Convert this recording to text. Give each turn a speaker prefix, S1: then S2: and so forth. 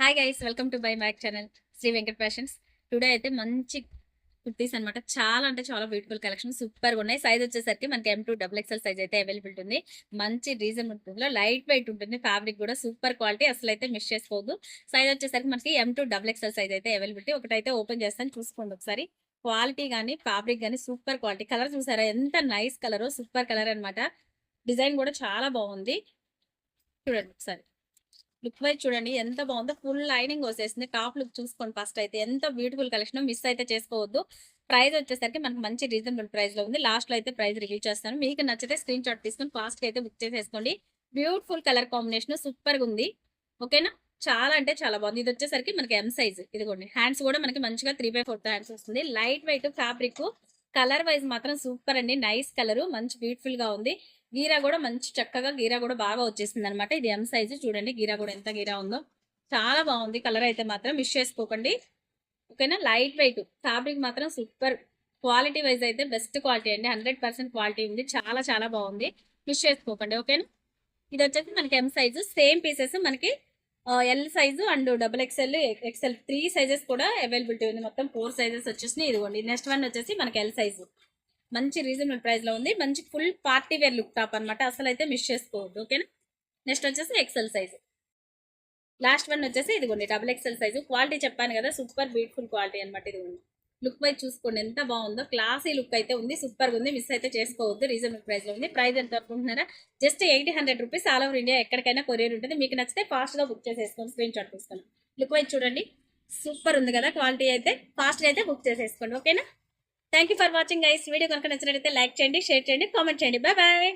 S1: Hi guys, welcome to బై మ్యాక్ channel Sri Venkat fashions. Today అయితే మంచి కుర్తీస్ అనమాట. చాలా అంటే చాలా బ్యూటిఫుల్ కలెక్షన్, సూపర్ గా ఉన్నాయి. సైజ్ వచ్చేసరికి మనకి M2 XXL సైజ్ అయితే అవైలబిలిటీ ఉంది. మంచి రీజన్ ఉంటుంది, లైట్ వెయిట్ ఉంటుంది, ఫ్యాబ్రిక్ కూడా సూపర్ క్వాలిటీ, అసలు అయితే మిస్ చేసుకోవద్దు. సైజ్ వచ్చేసరికి మనకి M2 XXL సైజ్ అయితే అవైలబిలిటీ. ఒకటైతే ఓపెన్ చేస్తాను, చూసుకోండి ఒకసారి. క్వాలిటీ కానీ ఫ్యాబ్రిక్ కానీ సూపర్ క్వాలిటీ. కలర్ చూసారా ఎంత నైస్ కలర్, సూపర్ కలర్ అనమాట. డిజైన్ కూడా చాలా బాగుంది, చూడండి ఒకసారి. లుక్ వైజ్ చూడండి ఎంత బాగుందో, ఫుల్ లైనింగ్ వచ్చేసింది. టాప్ లుక్ చూసుకోండి ఫస్ట్ అయితే, ఎంత బ్యూటిఫుల్ కలెక్షన్, మిస్ అయితే చేసుకోవద్దు. ప్రైస్ వచ్చేసరికి మనకి మంచి రీజనబుల్ ప్రైస్ లో ఉంది. లాస్ట్ లో అయితే ప్రైస్ రివీల్ చేస్తాను. మీకు నచ్చితే స్క్రీన్ షాట్ తీసుకొని ఫాస్ట్ గా అయితే బుక్ చేసేసుకోండి. బ్యూటిఫుల్ కలర్ కాంబినేషన్, సూపర్ గా ఉంది. ఓకేనా, చాలా అంటే చాలా బాగుంది. ఇది వచ్చేసరికి మనకి M సైజ్. ఇదిగోండి, హ్యాండ్స్ కూడా మనకి మంచిగా 3/4 హ్యాండ్స్ వస్తుంది. Light weight fabric, colour wise మాత్రం సూపర్ అండి. నైస్ కలర్, మంచి బ్యూటిఫుల్ గా ఉంది. గీరా కూడా మంచి చక్కగా, గీరా కూడా బాగా వచ్చేసింది అనమాట. ఇది M సైజు. చూడండి గీరా కూడా ఎంత గీరా ఉందో, చాలా బాగుంది. కలర్ అయితే మాత్రం మిస్ చేసుకోకండి. ఓకేనా, లైట్ వెయిట్ ఫ్యాబ్రిక్ మాత్రం సూపర్. క్వాలిటీ వైజ్ అయితే బెస్ట్ క్వాలిటీ అండి, 100% క్వాలిటీ ఉంది. చాలా చాలా బాగుంది, మిస్ చేసుకోకండి. ఓకేనా, ఇది వచ్చేసి మనకి M సైజు. సేమ్ పీసెస్ మనకి L size and XXL, XL 3 sizes కూడా అవైలబిలిటీ ఉంది. మొత్తం 4 సైజెస్ వచ్చేసినాయి. ఇదిగోండి, నెక్స్ట్ వన్ వచ్చేసి మనకి L సైజు. మంచి రీజనబుల్ ప్రైస్ లో ఉంది. మంచి full party wear look top అనమాట, అసలు అయితే మిస్ చేసుకోవద్దు. ఓకేనా, నెక్స్ట్ వచ్చేసి XL సైజు. లాస్ట్ వన్ వచ్చేసి ఇదిగోండి XXL సైజు. క్వాలిటీ చెప్పాను కదా, సూపర్ బ్యూటిఫుల్ క్వాలిటీ అనమాట. ఇదిగోండి, లుక్ వైజ్ చూసుకోండి ఎంత బాగుందో, క్లాసీ లుక్ అయితే ఉంది, సూపర్ గా ఉంది. మిస్ అయితే చేసుకోవద్దు, రీజనబుల్ ప్రైస్ లో ఉంది. ప్రైస్ ఎంత అనుకుంటున్నారా? Just 800 rupees. All over India ఎక్కడికైనా కొరియర్ ఉంటుంది. మీకు నచ్చితే ఫాస్ట్ గా బుక్ చేసేసుకోండి. స్క్రీన్ షాట్ తీసుకోండి. లుక్ వైజ్ చూడండి, సూపర్ ఉంది కదా క్వాలిటీ అయితే. ఫాస్ట్ గా అయితే బుక్ చేసేసుకోండి. ఓకేనా, thank you for watching guys. Video కనుక నచ్చినట్లయితే లైక్ చేయండి, షేర్ చేయండి, కామెంట్ చేయండి. Bye bye.